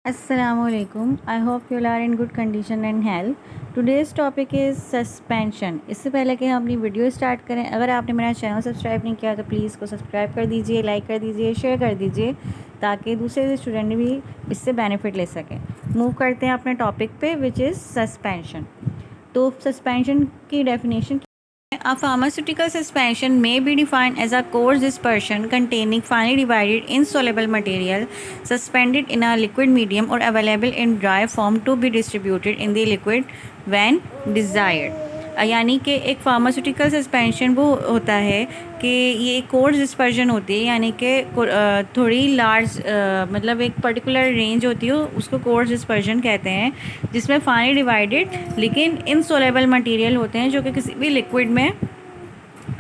Assalamualaikum. I hope you all are in good condition and health. Today's topic is suspension. इससे पहले कि हम अपनी वीडियो स्टार्ट करें, अगर आपने मेरा चैनल सब्सक्राइब नहीं किया तो प्लीज़ को सब्सक्राइब कर दीजिए, लाइक कर दीजिए, शेयर कर दीजिए ताकि दूसरे स्टूडेंट भी इससे बेनिफिट ले सकें। मूव करते हैं अपने टॉपिक पे विच इज़ सस्पेंशन। तो सस्पेंशन की definition, a pharmaceutical suspension may be defined as a coarse dispersion containing finely divided insoluble material suspended in a liquid medium or available in dry form to be distributed in the liquid when desired। यानी कि एक pharmaceutical suspension वो होता है कि ये एक coarse dispersion होती है, यानी कि थोड़ी लार्ज मतलब एक पर्टिकुलर रेंज होती है, उसको कोर्स डिस्पर्जन कहते हैं, जिसमें फाइनली डिवाइडेड लेकिन इनसोलेबल मटेरियल होते हैं जो कि किसी भी लिक्विड में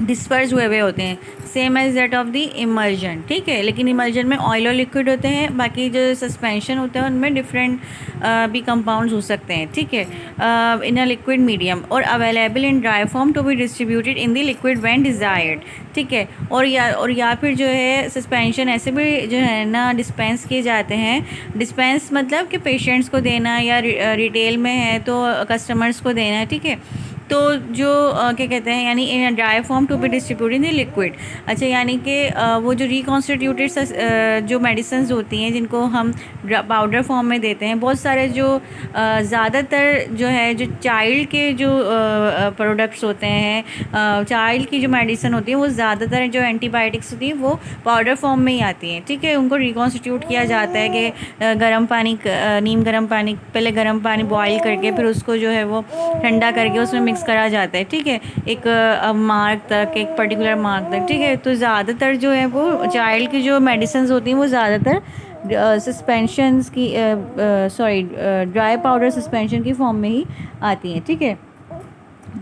डिस्पर्स हुए होते हैं, same as that of the emulsion. ठीक है, लेकिन इमल्जन में ऑयल और लिक्विड होते हैं, बाकी जो सस्पेंशन होते हैं उनमें डिफरेंट भी कंपाउंड्स हो सकते हैं। ठीक है, इन अ लिक्विड मीडियम और available in dry form to be distributed in the liquid when desired. ठीक है, और या फिर जो है सस्पेंशन ऐसे भी जो है ना डिस्पेंस किए जाते हैं। डिस्पेंस मतलब कि पेशेंट्स को देना, या रिटेल में है तो कस्टमर्स को देना। ठीक है, तो जो क्या कहते हैं, यानी in dry form to be distributed in liquid. अच्छा, यानी कि वो जो रिकॉन्स्टिट्यूटेड जो मेडिसिन होती हैं जिनको हम पाउडर फॉर्म में देते हैं, बहुत सारे जो ज़्यादातर जो है जो चाइल्ड के जो प्रोडक्ट्स होते हैं, चाइल्ड की जो मेडिसिन होती है वो ज़्यादातर जो एंटीबायोटिक्स होती हैं वो पाउडर फॉर्म में ही आती हैं। ठीक है, उनको रिकॉन्स्टिट्यूट किया जाता है कि गर्म पानी, नीम गर्म पानी, पहले गर्म पानी बॉयल करके फिर उसको जो है वो ठंडा करके उसमें मिक्स करा जाता है। ठीक है, एक मार्क तक, एक पर्टिकुलर मार्क तक। ठीक है, तो ज़्यादातर जो है वो चाइल्ड की जो मेडिसिन होती हैं वो ज़्यादातर सस्पेंशंस की ड्राई पाउडर सस्पेंशन की फॉर्म में ही आती हैं। ठीक है,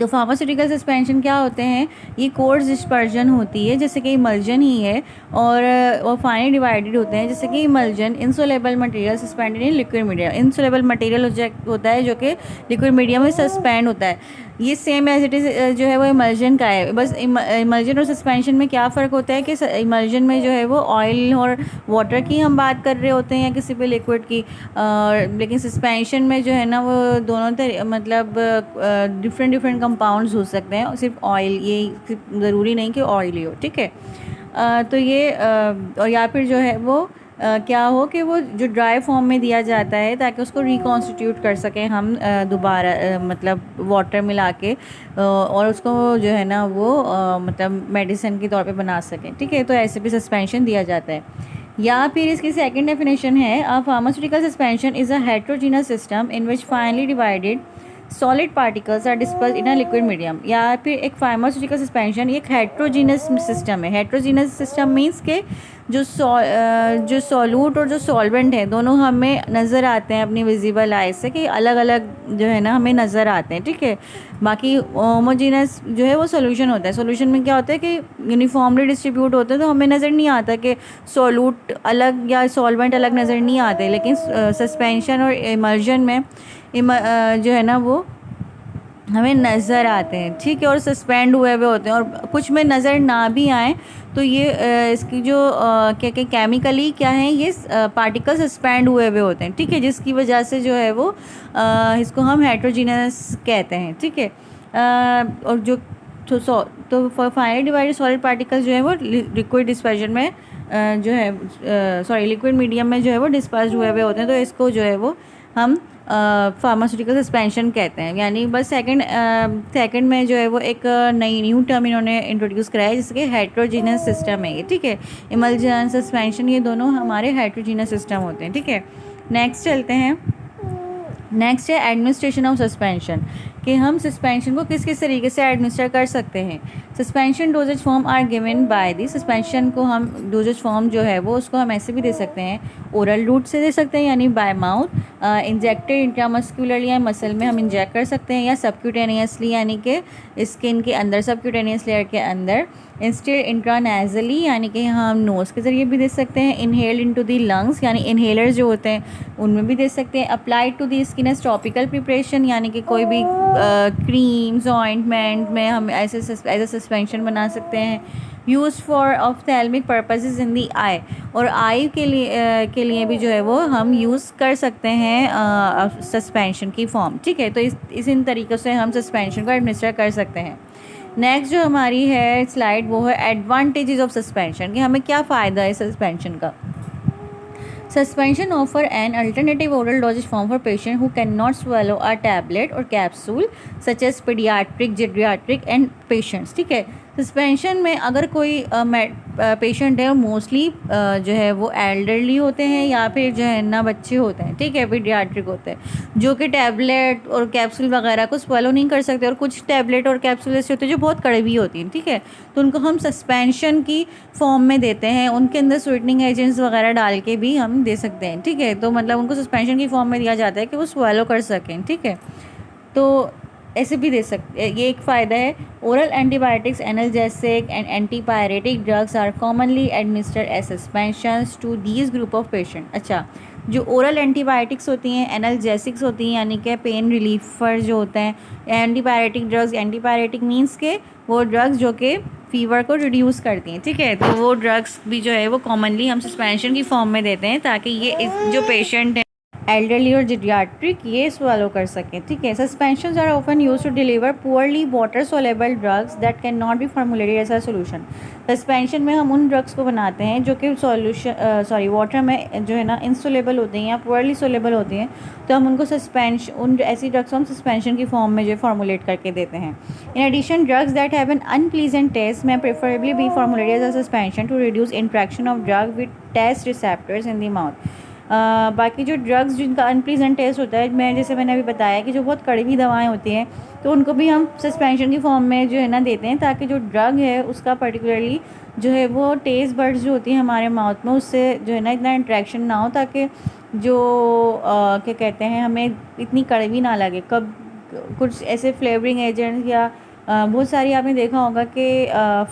तो फार्मास्यूटिकल सस्पेंशन क्या होते हैं, ये कोर्स डिस्पर्जन होती है जैसे कि इमल्जन ही है, और फाइनली डिवाइडेड होते हैं जैसे कि emulsion insoluble material suspended in liquid medium. Insoluble material होता है जो कि लिक्विड मीडियम में सस्पेंड होता है। ये सेम एज इट इज़ जो है वो इमल्जन का है। बस इमल्जन और सस्पेंशन में क्या फ़र्क होता है कि इमल्जन में जो है वो ऑयल और वाटर की हम बात कर रहे होते हैं या किसी भी लिक्विड की, लेकिन सस्पेंशन में जो है ना वो दोनों मतलब डिफरेंट डिफरेंट कंपाउंड्स हो सकते हैं, और सिर्फ ऑयल, ये ज़रूरी नहीं कि ऑयल ही हो। ठीक है, तो ये और या फिर जो है वो क्या हो कि वो जो ड्राई फॉर्म में दिया जाता है ताकि उसको रिकॉन्स्टिट्यूट कर सकें हम दोबारा, मतलब वाटर मिला के, और उसको जो है ना वो मतलब मेडिसिन के तौर पे बना सकें। ठीक है, तो ऐसे भी सस्पेंशन दिया जाता है। या फिर इसकी सेकंड डेफिनेशन है, a pharmaceutical suspension is a heterogeneous system in which finely divided solid particles are disperse in a liquid medium. या फिर एक फार्मास्यूटिकल सस्पेंशन एक हेट्रोजीनस सिस्टम है। हेट्रोजीनस सिस्टम मीन्स के जो सॉल्यूट और जो सॉल्वेंट है दोनों हमें नज़र आते हैं अपनी विजिबल आई से, कि अलग अलग जो है ना हमें नज़र आते हैं। ठीक है, बाकी होमोजीनस जो है वो सोल्यूशन होता है। सोल्यूशन में क्या होता है कि यूनिफॉर्मली डिस्ट्रीब्यूट होते हैं, तो हमें नज़र नहीं आता कि सॉल्यूट अलग या सॉल्वेंट अलग नज़र नहीं आते। लेकिन सस्पेंशन और इमर्जन में जो है ना वो हमें नज़र आते हैं। ठीक है, और सस्पेंड हुए हुए होते हैं, और कुछ में नज़र ना भी आए तो ये इसकी जो क्या क्या केमिकली क्या है, ये पार्टिकल सस्पेंड हुए हुए होते हैं। ठीक है, जिसकी वजह से जो है वो इसको हम हेट्रोजीनस कहते हैं। ठीक है, और जो तो फाइनली डिवाइडेड सॉलिड पार्टिकल्स जो है वो लिक्विड डिस्पर्जन में जो है लिक्विड मीडियम में जो है वो डिस्पर्स हुए हुए होते हैं, तो इसको जो है वो हम फार्मास्यूटिकल सस्पेंशन कहते हैं। यानी बस सेकंड में जो है वो एक न्यू टर्म इन्होंने इंट्रोड्यूस कराया है जिसके हेट्रोजीनस सिस्टम है ये। ठीक है, इमल्जन, सस्पेंशन, ये दोनों हमारे हेट्रोजीनस सिस्टम होते हैं। ठीक है, नेक्स्ट चलते हैं। नेक्स्ट है एडमिनिस्ट्रेशन ऑफ सस्पेंशन, कि हम सस्पेंशन को किस किस तरीके से एडमिनिस्टर कर सकते हैं। Suspension dosage form are given by the. Suspension को हम डोजेज फॉर्म जो है वो उसको हम ऐसे भी दे सकते हैं, ओरल रूट से दे सकते हैं यानी बाय माउथ, इंजेक्टेड इंट्रामस्कुलरली या मसल में हम इंजेक्ट कर सकते हैं, या सबक्यूटेनियसली यानी कि स्किन के अंदर, सबक्यूटेनियस लेयर के अंदर, इंस्टेड इंट्रानेजली यानी कि हम नोज़ के ज़रिए भी दे सकते हैं, इनहेल्ड इनटू द लंग्स यानी इनहेलर जो होते हैं उनमें भी दे सकते हैं, applied to the skin as topical preparation यानी कि कोई भी क्रीम्स ऑइंटमेंट में हम ऐसे सस्पेंशन बना सकते हैं, यूज फॉर ऑफ्थेल्मिक पर्पसेस इन दी आई, और आई के लिए भी जो है वो हम यूज़ कर सकते हैं सस्पेंशन की फॉर्म, ठीक है। तो इस इन तरीक़ों से हम सस्पेंशन को एडमिनिस्टर कर सकते हैं। नेक्स्ट जो हमारी है स्लाइड वो है एडवांटेजेस ऑफ सस्पेंशन, कि हमें क्या फ़ायदा है सस्पेंशन का। Suspension offer an alternative oral dosage form for patients who cannot swallow a tablet or capsule such as pediatric, geriatric and patients, ठीक है। सस्पेंशन में अगर कोई पेशेंट है, मोस्टली जो है वो एल्डरली होते हैं या फिर जो है ना बच्चे होते हैं, ठीक है, पीडियाट्रिक होते हैं, जो कि टैबलेट और कैप्सूल वगैरह को स्वेलो नहीं कर सकते, और कुछ टैबलेट और कैप्सूल ऐसे होते हैं जो बहुत कड़वी होती हैं, ठीक है। तो उनको हम सस्पेंशन की फॉर्म में देते हैं, उनके अंदर स्वीटनिंग एजेंट्स वगैरह डाल के भी हम दे सकते हैं, ठीक है। तो मतलब उनको सस्पेंशन की फॉर्म में दिया जाता है कि वो स्वेलो कर सकें, ठीक है। तो ऐसे भी दे सकते, ये एक फ़ायदा है। Oral antibiotics, analgesic and antipyretic drugs are commonly administered as suspensions to these group of patient. अच्छा, जो ओरल एंटीबायोटिक्स होती हैं, एनाल्जेसिक्स होती हैं यानी कि पेन रिलीफर जो होते हैं, एंटीपायरेटिक ड्रग्स, एंटीपायरेटिक मीन्स के वो ड्रग्स जो कि फ़ीवर को रिड्यूस करती हैं, ठीक है। तो वो ड्रग्स भी जो है वो कॉमनली हम सस्पेंशन की फॉर्म में देते हैं ताकि ये जो पेशेंट है एल्डरली और जीरियाट्रिक ये swallow कर सकें, ठीक है। Suspensions are often used to deliver poorly water soluble drugs that can not be formulated as a solution. Suspension में हम उन ड्रग्स को बनाते हैं जो कि वाटर में जो है ना इंसोलेबल होते हैं या पुअरली सोलेबल होते हैं, तो हम उनको ऐसी ड्रग्स को हम सस्पेंशन की फॉर्म में जो फॉर्मुलेट करके देते हैं। In addition, drugs that have an unpleasant taste may preferably be formulated as a suspension to reduce interaction of drug with taste receptors in the mouth. बाकी जो ड्रग्स जिनका अनप्लीजेंट टेस्ट होता है, जैसे मैंने अभी बताया कि जो बहुत कड़वी दवाएं होती हैं, तो उनको भी हम सस्पेंशन की फॉर्म में जो है ना देते हैं ताकि जो ड्रग है उसका पर्टिकुलरली जो है वो टेस्ट बड्स जो होती हैं हमारे माउथ में उससे जो है ना इतना इंट्रैक्शन ना हो, ताकि जो क्या कहते हैं हमें इतनी कड़वी ना लगे। कब कुछ ऐसे फ्लेवरिंग एजेंट्स या बहुत सारी आपने देखा होगा कि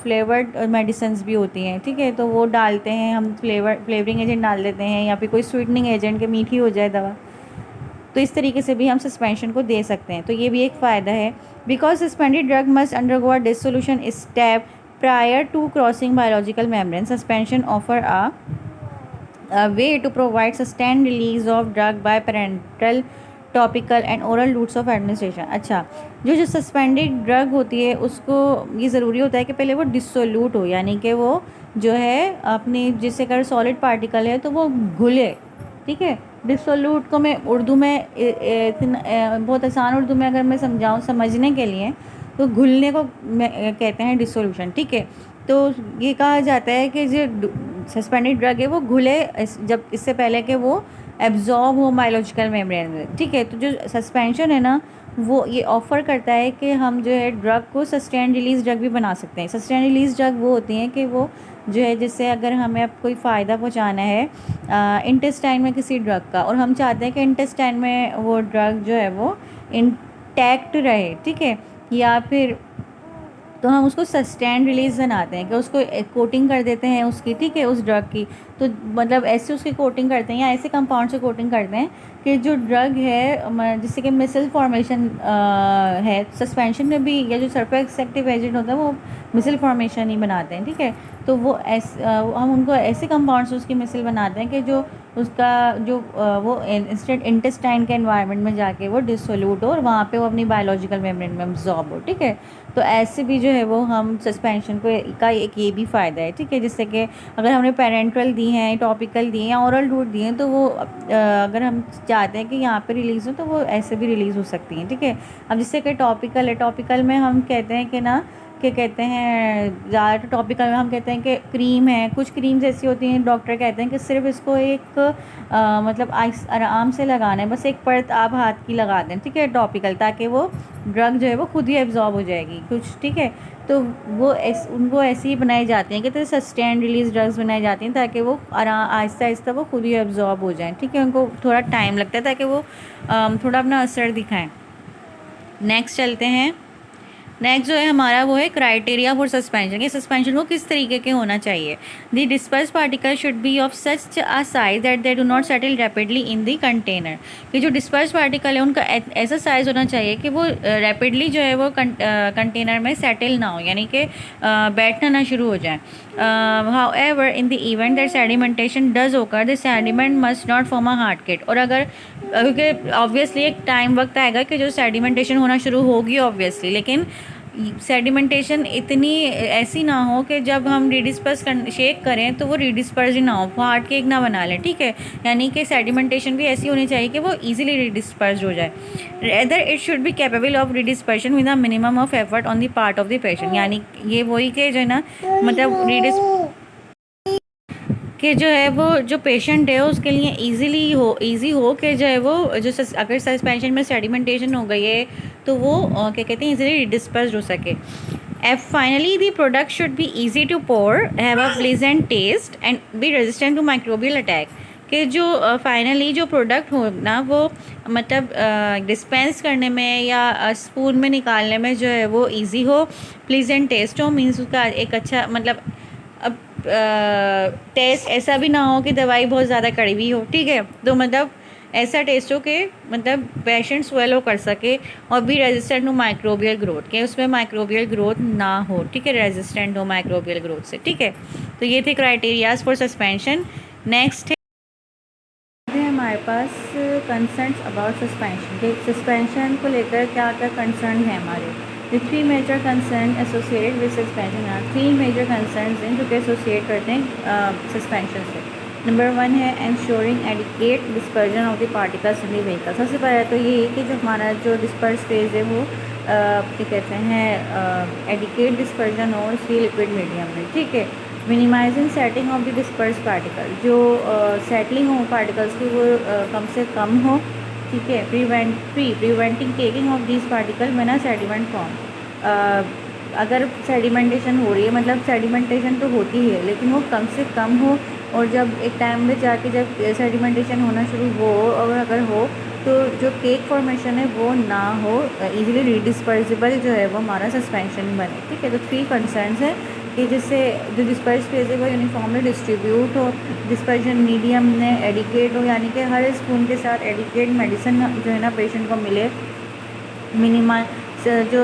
फ्लेवर्ड मेडिसिन्स भी होती हैं, ठीक है, तो वो डालते हैं हम, फ्लेवरिंग एजेंट डाल देते हैं या फिर कोई स्वीटनिंग एजेंट के मीठी हो जाए दवा, तो इस तरीके से भी हम सस्पेंशन को दे सकते हैं। तो ये भी एक फ़ायदा है। Because suspended drug must undergo a dissolution step prior to crossing biological membrane, suspension offer a way to provide sustained release of drug by parenteral, topical and oral routes of administration. अच्छा, जो suspended drug होती है उसको ये ज़रूरी होता है कि पहले वो डिसोल्यूट हो, यानी कि वो जो है अपनी, जिससे अगर सॉलिड पार्टिकल है तो वो घुले, ठीक है। डिसोल्यूट को मैं उर्दू में बहुत आसान उर्दू में अगर मैं समझाऊँ समझने के लिए, तो घुलने को कहते हैं डिसोल्यूशन, ठीक है। तो ये कहा जाता है कि जो सस्पेंडेड ड्रग है वो घुले जब इससे पहले कि वो एब्जॉर्ब हो बायोलॉजिकल मेम्ब्रेन में, ठीक है। तो जो सस्पेंशन है ना वो ये ऑफ़र करता है कि हम जो है ड्रग को सस्टेन रिलीज़ ड्रग भी बना सकते हैं। सस्टेन रिलीज़ ड्रग वो होती हैं कि वो जो है, जिससे अगर हमें अब कोई फ़ायदा पहुंचाना है इंटेस्टाइन में किसी ड्रग का, और हम चाहते हैं कि इंटेस्टाइन में वो ड्रग जो है वो इंटैक्ट रहे, ठीक है, या फिर तो हम उसको सस्टेन रिलीज़ बनाते हैं कि उसको कोटिंग कर देते हैं उसकी, ठीक है, उस ड्रग की। तो मतलब ऐसे उसकी कोटिंग करते हैं या ऐसे कंपाउंड से कोटिंग करते हैं कि जो ड्रग है जिससे कि मिसल फॉर्मेशन है, सस्पेंशन में भी या जो सरफेस एक्टिव एजेंट होता है वो मिसल फॉर्मेशन ही बनाते हैं, ठीक है। तो वो हम उनको ऐसे कंपाउंड से उसकी मिसल बनाते हैं कि जो उसका जो वो इंटेस्टाइन के एनवायरनमेंट में जाके वो डिसोल्यूट हो और वहाँ पे वो अपनी बायोलॉजिकल मेम्ब्रेन में अब्जॉर्ब हो, ठीक है। तो ऐसे भी जो है वो हम सस्पेंशन का एक ये भी फ़ायदा है, ठीक है, जिससे कि अगर हमने पेरेंट्रल दी हैं, टॉपिकल दिए हैं या ओरल रूट दिए हैं, तो वो अगर हम चाहते हैं कि यहाँ पे रिलीज़ हो तो वो ऐसे भी रिलीज़ हो सकती हैं, ठीक है। अब जिससे कि टॉपिकल है, टॉपिकल में हम कहते हैं कि ना क्या कहते हैं, ज़्यादा टॉपिकल में हम कहते हैं कि क्रीम है, कुछ क्रीम्स ऐसी होती हैं डॉक्टर कहते हैं कि सिर्फ इसको एक मतलब आराम से लगाना है, बस एक परत आप हाथ की लगा दें, ठीक है, टॉपिकल, ताकि वो ड्रग जो है वो खुद ही एब्जॉर्ब हो जाएगी कुछ, ठीक है। तो वो उनको ऐसी ही बनाई जाती हैं कि तो सस्टेन रिलीज ड्रग्स बनाई जाती हैं ताकि वो आहिस्ता आहिस्ता वो खुद ही एब्जॉर्ब हो जाएं, ठीक है। उनको थोड़ा टाइम लगता है ताकि वो थोड़ा अपना असर दिखाएं। नेक्स्ट चलते हैं, नेक्स्ट जो है हमारा वो है क्राइटेरिया फॉर सस्पेंशन, कि सस्पेंशन को किस तरीके के होना चाहिए। The disperse particle should B of such a size that they do not settle rapidly in the container, कि जो डिस्पर्स पार्टिकल है उनका ऐसा साइज़ होना चाहिए कि वो रैपिडली जो है वो कंटेनर में सेटल ना हो, यानी कि बैठना ना शुरू हो जाए। However in the event that sedimentation does occur, the sediment must not form a hard cake. और अगर क्योंकि ऑब्वियसली एक टाइम वक्त आएगा कि जो सेडिमेंटेशन होना शुरू होगी ऑब्वियसली, लेकिन सेडिमेंटेशन इतनी ऐसी ना हो कि जब हम रीडिस्पर्स शेक करें तो वो रीडिस्पर्स ही ना हो, वो हार्ड केक ना बना लें, ठीक है। यानी कि सेडिमेंटेशन भी ऐसी होनी चाहिए कि वो इजीली रीडिस्पर्स हो जाए। Rather it should be capable of redispersion with a minimum of effort on the part of the patient, यानी ये वही के जो है ना, मतलब कि जो है वो जो पेशेंट है उसके लिए इजी हो कि जो है वो जो अगर सस्पेंशन में सेडिमेंटेशन हो गई है तो वो क्या कहते हैं इजीली डिस्पर्स हो सके। F finally the product should be easy to pour, have a pleasant taste and be resistant to microbial attack, कि जो फाइनली जो प्रोडक्ट हो ना वो मतलब डिस्पेंस करने में या स्पून में निकालने में जो है वो इजी हो, प्लीजेंट टेस्ट हो, मीन्स उसका एक अच्छा मतलब अब टेस्ट ऐसा भी ना हो कि दवाई बहुत ज़्यादा कड़वी हो, ठीक है। तो मतलब ऐसा टेस्ट हो कि मतलब पेशेंट स्वेलो कर सके, और भी रेजिस्टेंट हो माइक्रोबियल ग्रोथ, के उसमें माइक्रोबियल ग्रोथ ना हो, ठीक है, रेजिस्टेंट हो माइक्रोबियल ग्रोथ से, ठीक है। तो ये थे क्राइटेरियाज फॉर सस्पेंशन। नेक्स्ट है हमारे पास कंसर्न्स अबाउट सस्पेंशन, सस्पेंशन को लेकर क्या क्या कंसर्न है हमारे। The three major concern associated with suspension are, three major concerns हैं जो कि एसोसिएट करते हैं सस्पेंशन से। नंबर 1 है ensuring adequate dispersion of the particles in the vehicle. सबसे पहले तो ये है कि जो हमारा जो डिस्पर्स फेज है वो क्या कहते हैं एडिकेट डिस्पर्जन हो सी लिक्विड मीडियम में, ठीक है। Minimizing setting of the disperse particle, जो सेटलिंग हो पार्टिकल्स की वो कम से कम हो, ठीक है। Preventing taking of this particle when a sediment form, अगर सेडिमेंटेशन हो रही है मतलब सेडिमेंटेशन तो होती है लेकिन वो कम से कम हो, और जब एक टाइम में जाके जब सेडिमेंटेशन होना शुरू हो और अगर हो तो जो केक फॉर्मेशन है वो ना हो, इजीली रीडिस्पर्सिबल जो है वो हमारा सस्पेंशन बने, ठीक है। तो 3 कंसर्न्स हैं कि जिससे जो डिस्पर्स फेज है वो यूनिफॉर्मली डिस्ट्रीब्यूट हो, डिस्पर्शन मीडियम में एडिकेट हो, यानी कि हर स्पून के साथ एडिकेट मेडिसिन जो है ना पेशेंट को मिले, मिनिमम जो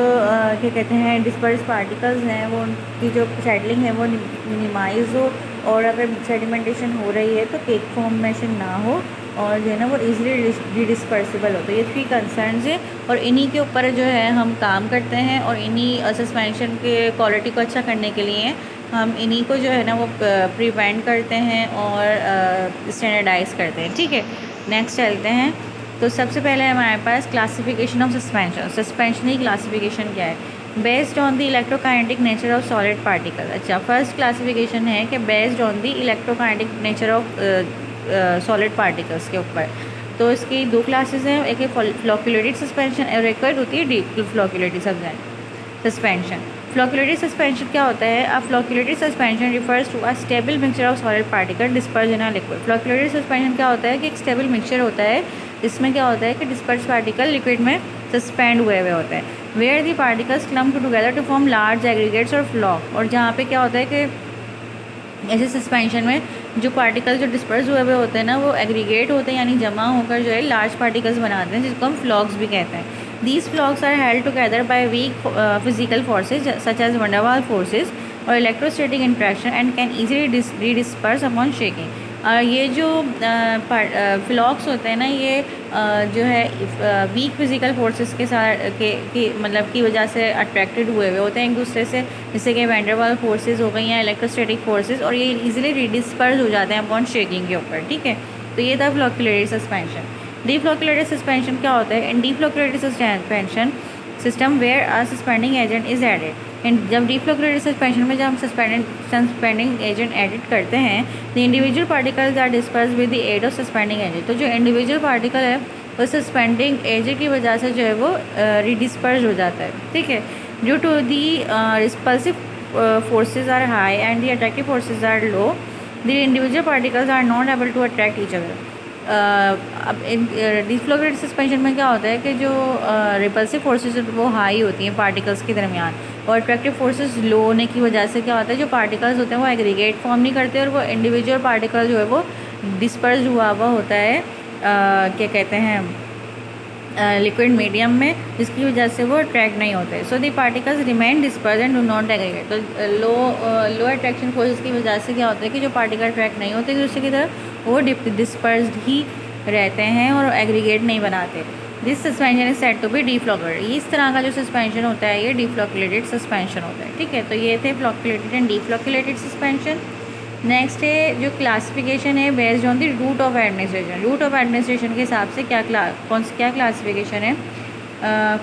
क्या कहते हैं डिस्पर्स पार्टिकल्स हैं वो उनकी जो सेटलिंग है वो मिनिमाइज़ हो, और अगर सेडिमेंटेशन हो रही है तो केक फॉर्मेशन ना हो, और जो है ना वो इजीली डिस्पर्सिबल हो। तो ये 3 कंसर्न्स हैं और इन्हीं के ऊपर जो है हम काम करते हैं, और इन्हीं सस्पेंशन के क्वालिटी को अच्छा करने के लिए हम इन्हीं को जो है ना वो प्रिवेंट करते हैं और स्टैंडर्डाइज करते हैं, ठीक है। नेक्स्ट चलते हैं। तो सबसे पहले हमारे पास क्लासिफिकेशन ऑफ सस्पेंशन। सस्पेंशन की क्लासिफिकेशन क्या है? Based on the electrokinetic nature of solid particle. अच्छा, फर्स्ट क्लासिफिकेशन है कि based on the electrokinetic nature of solid particles के ऊपर। तो इसकी 2 क्लासेस हैं, एक है फ्लोक्यूलेटेड सस्पेंशन और एक होती है deep flocculated suspension. Flocculated suspension क्या होता है? A flocculated suspension refers to a stable mixture of solid particle disperse in a liquid. Flocculated suspension क्या होता है कि एक स्टेबल मिक्सचर होता है, इसमें क्या होता है कि डिस्पर्स पार्टिकल लिक्विड में सस्पेंड हुए होते हैं। Where the particles clump together to form large aggregates और फ्लॉक। और जहाँ पे क्या होता है कि ऐसे सस्पेंशन में जो पार्टिकल्स जो डिस्पर्स हुए होते हैं ना वो एग्रीगेट होते हैं, यानी जमा होकर जो है लार्ज पार्टिकल्स बनाते हैं, जिसको हम फ्लॉक्स भी कहते हैं। These flocs are held together by weak physical forces such as van der Waals forces और electrostatic interaction and can easily redisperse upon shaking. ये जो फ्लॉक्स होते हैं ना ये जो है वीक फिजिकल फोर्सेस के साथ के मतलब की वजह से अट्रैक्टेड हुए होते हैं एक दूसरे से, जैसे कि वैंडरवाल फोर्सेस हो गई या इलेक्ट्रोस्टैटिक फोर्सेस, और ये इजीली रीडिस्पर्स हो जाते हैं अपॉन शेकिंग के ऊपर, ठीक है। तो ये था फ्लोक्यूलेटेड सस्पेंशन। डीफ्लोक्यूलेटेड सस्पेंशन क्या होता है? In deflocculated suspension system where a suspending agent is added. And जब डीफ्लोक्यूलेटेड सस्पेंशन में जब हम सस्पेंडिंग एजेंट एडिट करते हैं, the individual particles are disperse with the aid of suspending agent. तो जो इंडिविजुअल पार्टिकल है वो सस्पेंडिंग एजेंट की वजह से जो है वो रीडिस्पर्स हो जाता है, ठीक है। Due to the repulsive forces are high and the attractive forces are low, the individual particles are not able to attract each other. अब इन डिफ्लोक्लेटेड सस्पेंशन में क्या होता है कि जो रिपल्सिव फोर्सेस वो हाई होती हैं पार्टिकल्स के दरमियान, और अट्रैक्टिव फोर्सेस लो होने की वजह से क्या होता है, जो पार्टिकल्स होते हैं वो एग्रीगेट फॉर्म नहीं करते और वो इंडिविजुअल पार्टिकल जो है वो डिस्पर्स हुआ होता है क्या कहते हैं लिक्विड मीडियम में, जिसकी वजह से वो अट्रैक्ट नहीं होते। So the particles remain disperse and do not aggregate. तो लो अट्रैक्शन फोर्सेस की वजह से क्या होता है कि जो पार्टिकल अट्रैक्ट नहीं होते एक दूसरे की तरफ, वो डिस्पर्स्ड ही रहते हैं और एग्रीगेट नहीं बनाते। This suspension is said to be deflocculated. इस तरह का जो सस्पेंशन होता है ये डीफ्लोक्युलेटेड सस्पेंशन होता है। ठीक है, तो ये थे flocculated and deflocculated suspension. Next है जो क्लासिफिकेशन है based on the route of administration. Route of administration के हिसाब से क्या क्लासिफिकेशन है।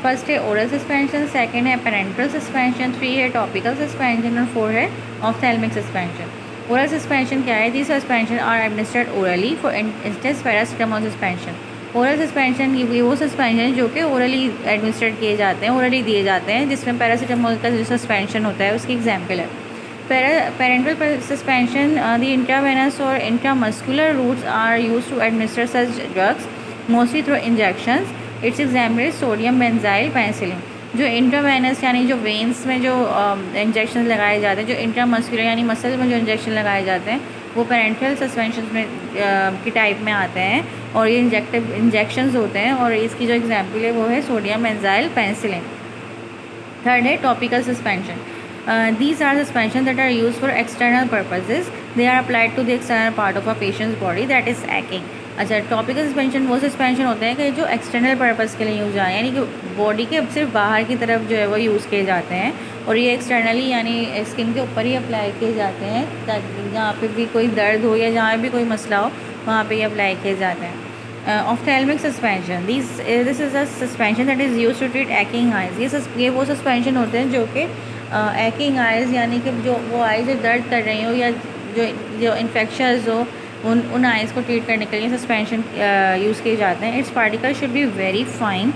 फर्स्ट है ओरल सस्पेंशन, सेकंड है पेरेंटल सस्पेंशन, 3 है टॉपिकल सस्पेंशन और 4 है ऑफ्थेल्मिक सस्पेंशन। ओरल सस्पेंशन क्या है? This suspension are administered orally, for instance paracetamol suspension. Oral suspension ये वो सस्पेंशन जो कि ओरली एडमिनिस्ट्रेट किए जाते हैं, ओरली दिए जाते हैं, जिसमें पैरासिटामोल का जो सस्पेंशन होता है उसकी एग्जाम्पल है। Parenteral suspension, the intravenous or intramuscular routes are used to administer such drugs, mostly through injections. Its example is sodium benzyl penicillin. जो इंट्रावेनस यानी जो वेंस में जो इंजेक्शन लगाए जाते हैं, जो इंट्रामस्कुलर यानी मसल में जो इंजेक्शन लगाए जाते हैं, वो पेरेंटल सस्पेंशन में की टाइप में आते हैं और ये इंजेक्शंस होते हैं, और इसकी जो एग्जाम्पल है वो है सोडियम बेंजाइल पेनिसिलिन। थर्ड है topical suspension. These are suspensions that are used for external purposes. They are applied to the external part of a patient's body, that is acting. अच्छा, टॉपिकल सस्पेंशन वो suspension होते हैं कि जो external purpose के लिए use आए, यानी कि बॉडी के सिर्फ बाहर की तरफ जो है वो यूज़ किए जाते हैं, और ये एक्सटर्नली यानी स्किन के ऊपर ही अप्लाई किए जाते हैं, ताकि जहाँ पे भी कोई दर्द हो या जहाँ भी कोई मसला हो वहाँ पे ये अप्लाई किए जाते हैं। Ophthalmic suspension, this is a suspension that is use to treat acting eyes. ये वो सस्पेंशन होते हैं जो कि एक्टिंग आइज़ यानी कि जो वो आइज़ जो दर्द कर रही हो या जो इन्फेक्शंस हो उन आइज़ को ट्रीट करने के लिए सस्पेंशन यूज़ किए जाते हैं। It's particle should be very fine,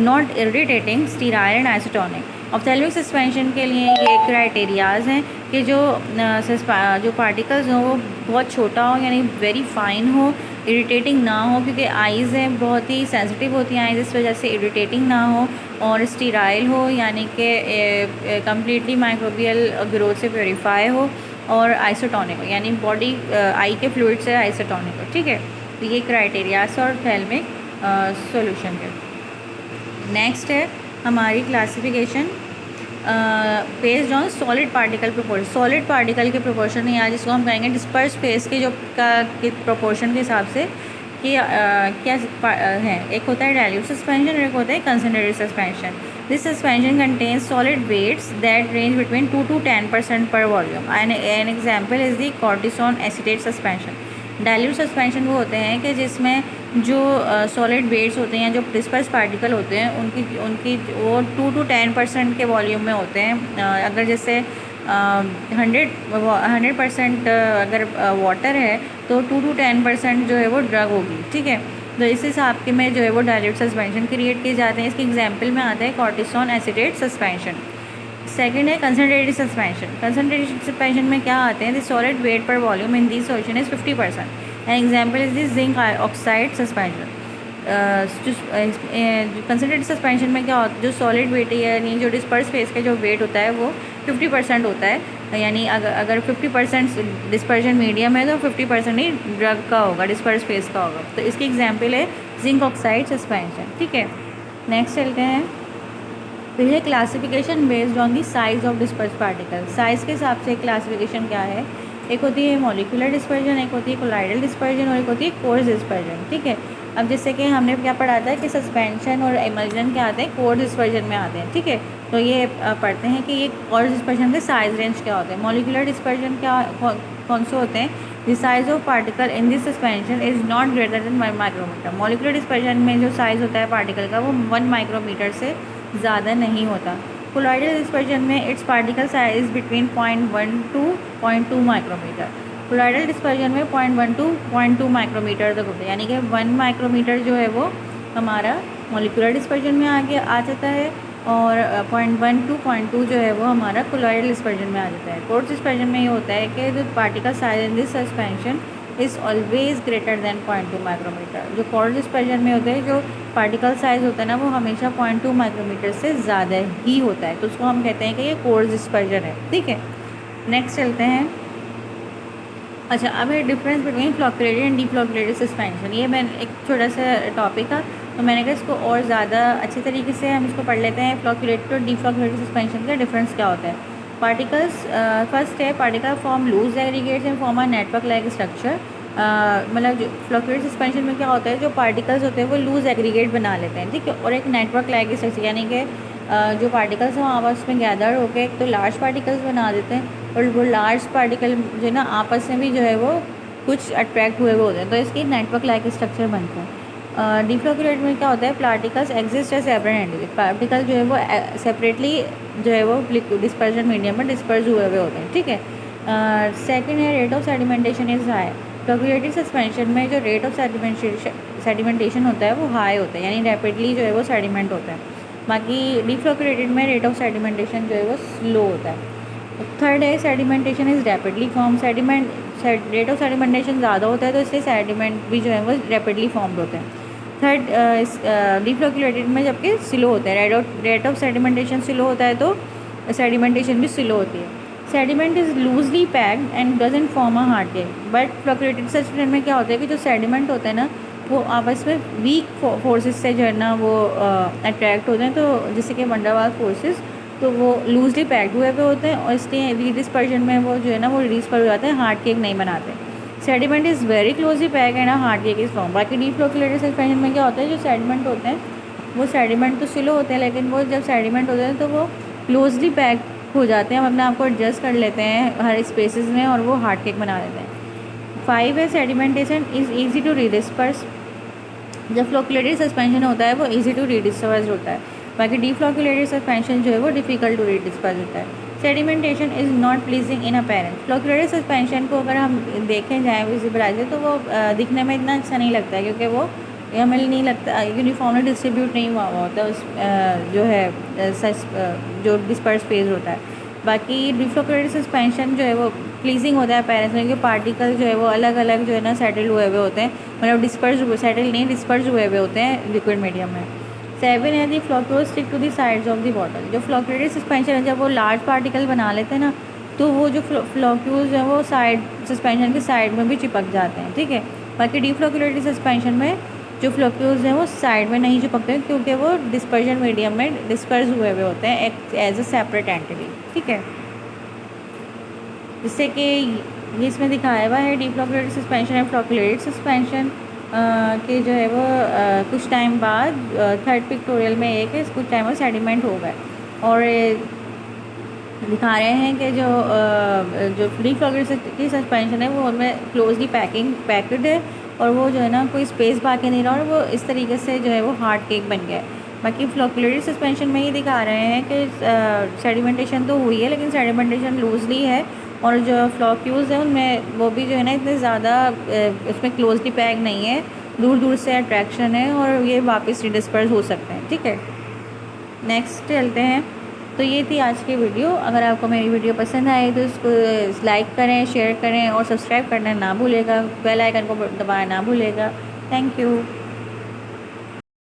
not irritating, sterile and isotonic. Ophthalmic suspension के लिए ये क्राइटेरियाज़ हैं कि जो पार्टिकल्स हों वो बहुत छोटा हो यानी वेरी फाइन हो, इरिटेटिंग ना हो, क्योंकि आइज़ हैं बहुत ही सेंसिटिव होती हैं आइज़, इस वजह से इरिटेटिंग ना हो, और स्टीराइल हो यानी कि कम्प्लीटली माइक्रोबियल ग्रोथ से प्योरीफाई हो, और आइसोटोनिक हो यानी बॉडी आई के फ्लूइड से आइसोटोनिक हो। ठीक है, तो ये क्राइटेरियाज और ऑफ्थेल्मिक सॉल्यूशन के। नेक्स्ट है हमारी classification based on solid particle proportion. Solid particle के प्रोपोर्शन या जिसको हम कहेंगे डिस्पर्स स्पेस के जो के प्रोपोर्शन के हिसाब से कि क्या है। एक होता है डाइल्यूट सस्पेंशन और एक होता है concentrated suspension. This suspension contains solid weights that range between 2 to 10% per volume. An example is the cortisone acetate suspension. Dilute suspension वो होते हैं कि जिसमें जो सॉलिड वेट्स होते हैं, जो डिस्पर्स पार्टिकल होते हैं, उनकी वो 2 to 10% के वॉल्यूम में होते हैं। अगर जैसे 100% अगर वाटर है तो 2 to 10% जो है वो ड्रग होगी। ठीक है, तो इस हिसाब के में जो है वो डाइल्यूट सस्पेंशन क्रिएट किए जाते हैं। इसके एग्जाम्पल में आता है कॉर्टिसोन एसीटेट सस्पेंशन। सेकंड है कंसंट्रेटेड सस्पेंशन। कंसंट्रेटेड सस्पेंशन में क्या आते हैं? द सॉलिड वेट पर volume in this solution is 50%। An example is this zinc oxide suspension. Concentrated suspension में क्या होता है? जो सॉलिड वेट है यानी जो डिस्पर्स फेस का जो वेट होता है वो 50% होता है, यानी अगर 50% डिस्पर्शन मीडियम है तो 50% ही ड्रग का होगा, डिस्पर्स फेस का होगा। तो इसकी एग्जाम्पल है जिंक ऑक्साइड सस्पेंशन। ठीक है, नेक्स्ट चलते हैं। पहले classification based on the size of disperse particle. Size के हिसाब से क्लासिफिकेशन क्या है? एक होती है मॉलिक्यूलर डिस्पर्जन, एक होती है कोलाइडल डिस्पर्जन और एक होती है कोर्स डिस्पर्जन। ठीक है, अब जैसे कि हमने क्या पढ़ा था कि सस्पेंशन और इमल्जन क्या आते हैं? कोर्स डिस्पर्जन में आते हैं। ठीक है, तो ये पढ़ते हैं कि ये कोर्स डिस्पर्जन के साइज रेंज क्या होते हैं। मॉलिक्यूलर डिस्पर्जन क्या कौन से होते हैं? The size of particle in this suspension is not greater than 1 micrometer. Molecular dispersion में जो साइज़ होता है पार्टिकल का वो 1 माइक्रोमीटर से ज़्यादा नहीं होता। कोलाइडल डिस्पर्जन में its particle size between 0.1 to 0.2 micrometer. Colloidal dispersion में 0.1 to 0.2 माइक्रोमीटर तक होता है, यानी कि 1 माइक्रोमीटर जो है वो हमारा मॉलिक्यूलर डिस्पर्जन में आ जाता है, और 0.1 to 0.2 जो है वो हमारा कोलाइडल डिस्पर्जन में आ जाता है। कोर्स डिस्पर्जन में ये होता है कि the particle size in this suspension is always greater than 0.2 micrometer. जो कोर्स डिस्पर्जन में होते हैं, जो पार्टिकल साइज़ होता है ना, वो हमेशा 0.2 माइक्रोमीटर से ज़्यादा ही होता है, तो उसको हम कहते हैं कि ये कोर्स डिस्पर्जन है। ठीक है, नेक्स्ट चलते हैं। अच्छा, अब है डिफरेंस बिटवीन फ्लोक्यूलेटेड एंड डीफ्लोक्यूलेटेड सस्पेंशन। ये मैं एक छोटा सा टॉपिक था, तो मैंने कहा इसको और ज़्यादा अच्छे तरीके से हम इसको पढ़ लेते हैं। फ्लोक्यूलेटेड और डीफ्लोक्यूलेटेड सस्पेंशन का डिफरेंस क्या होता है। पार्टिकल्स, फर्स्ट है particle form loose aggregates and form a network like structure. मतलब जो फ्लोक्यूलेटेड सस्पेंशन में क्या होता है, जो पार्टिकल्स होते हैं वो लूज एग्रीगेट बना लेते हैं, ठीक है, और एक नेटवर्क लाइक स्ट्रक्चर, यानी कि जो पार्टिकल्स हैं आपस में गैदर होकर एक तो लार्ज पार्टिकल्स बना देते हैं, और वो लार्ज पार्टिकल जो है ना आपस में भी जो है वो कुछ अट्रैक्ट हुए होते हैं, तो इसकी नेटवर्क लाइक स्ट्रक्चर बनते हैं। डीफ्लोक्यूलेट में क्या होता है, particles exist as separate entity. Particle जो है वो सेपरेटली जो है वो डिस्पर्जन मीडियम में डिस्पर्ज हुए हुए होते हैं, ठीक है। सेकेंड है rate of sedimentation is high. Flocculated suspension में जो रेट ऑफ सेडिमेंटेशन होता है वो हाई होता है, यानी रैपिडली जो है वो सेडिमेंट होता है। बाकी डीफ्लोक्यूलेटेड में रेट ऑफ सेडिमेंटेशन जो है वो स्लो होता है। थर्ड है sedimentation is rapidly form. Rate of sedimentation ज़्यादा होता है, तो इससे सेडिमेंट भी जो है वो रैपिडली फॉर्म्ड होते हैं। थर्ड, डीफ्लोक्यूलेटेड में जबकि स्लो होता है। रेट ऑफ सेडिमेंटेशन स्लो होता है तो सेडिमेंटेशन भी स्लो होती है। Sediment is loosely packed and doesn't form a hard cake. But flocculated suspension में क्या होता है कि जो सेडिमेंट होता है ना वो आपस में वीक फोर्सेस से जो है ना वो अट्रैक्ट होते हैं, तो जैसे कि वंडरवाल फोर्सेस, तो वो लूजली पैक्ड हुए हुए होते हैं, और इसलिए रीडिस्पर्जन में वो जो है ना वो डिस्पर्स हो जाते हैं, हार्ड केक नहीं बनाते। Sediment is very closely pack and hard cake is form. बाकी डीफ्लोक्यूलेटेड सस्पेंशन में क्या होता है, जो सेडिमेंट होते हैं वो सेडिमेंट तो स्लो होते हैं, लेकिन वो जब सेडिमेंट होते हैं तो वो क्लोजली पैक हो जाते हैं, हम अपने आप को एडजस्ट कर लेते हैं हर स्पेसिस में, और वो हार्ड केक बना देते हैं। 5 है सेडिमेंटेशन इज़ ईजी टू रीडिस्पर्स। जब फ्लोक्यूलेटेड सस्पेंशन होता है वो इजी टू रीडिस्पर्स होता है। बाकी डीफ्लोक्यूलेटेड सस्पेंशन जो है वो डिफ़िकल्ट टू रीडिस्पर्स होता है। Sedimentation is not pleasing in appearance. Flocculated suspension को अगर हम देखें जाए विजिबल आई से, तो वो दिखने में इतना अच्छा नहीं लगता है, क्योंकि वो हमें नहीं लगता यूनिफॉर्मली डिस्ट्रीब्यूट नहीं हुआ होता उस जो है जो डिस्पर्स फेज होता है। बाकी डीफ्लोक्यूलेटेड सस्पेंशन जो है वो प्लीजिंग होता है अपीयरेंस में, क्योंकि पार्टिकल जो है वो अलग अलग जो है ना सेटल हुए हुए होते हैं, मतलब डिस्पर्स हुए, सेटल नहीं डिस्पर्स हुए हुए होते हैं लिक्विड मीडियम में। 7 है the floccule stick to the sides of the bottle. जो फ्लोक्यूलेटेड सस्पेंशन है, जब वो लार्ज पार्टिकल बना लेते हैं ना, तो वो जो फ्लोक्यूल्स हैं वो साइड सस्पेंशन के साइड में भी चिपक जाते हैं, ठीक है। बाकी डीफ्लोक्यूलेटेड सस्पेंशन में जो फ्लोक्यूल्स हैं वो साइड में नहीं चिपकते हैं, क्योंकि वो डिस्पर्जन मीडियम में डिस्पर्स हुए हुए होते हैं एज अ सेपरेट एंटिटी, ठीक है। जिससे कि इसमें दिखाया हुआ है डीफ्लोक्यूलेटेड सस्पेंशन एंड फ्लोक्यूलेटेड सस्पेंशन के जो है वो कुछ टाइम बाद थर्ड पिक्टोरियल में एक है, कुछ टाइम बाद सेडिमेंट हो गए, और दिखा रहे हैं कि जो डीफ्लोक्यूलेटेड सस्पेंशन है वो उनमें क्लोजली पैक्ड है, और वो जो है ना कोई स्पेस बाकी नहीं रहा, और वो इस तरीके से जो है वो हार्ड केक बन गया है। बाकी फ्लोक्यूलेटेड सस्पेंशन में ये दिखा रहे हैं कि सेडिमेंटेशन तो हुई है, लेकिन सेडिमेंटेशन लूजली है, और जो फ्लोक्यूल्स हैं उनमें वो भी जो है ना इतने ज़्यादा उसमें क्लोजली पैक नहीं है, दूर दूर से अट्रैक्शन है, और ये वापस डिस्पर्स हो सकते हैं, ठीक है। नेक्स्ट चलते हैं। तो ये थी आज की वीडियो। अगर आपको मेरी वीडियो पसंद आए तो इसको लाइक करें, शेयर करें, और सब्सक्राइब करना ना भूलेगा, बेल आइकन को दबाना ना भूलेगा। Thank you.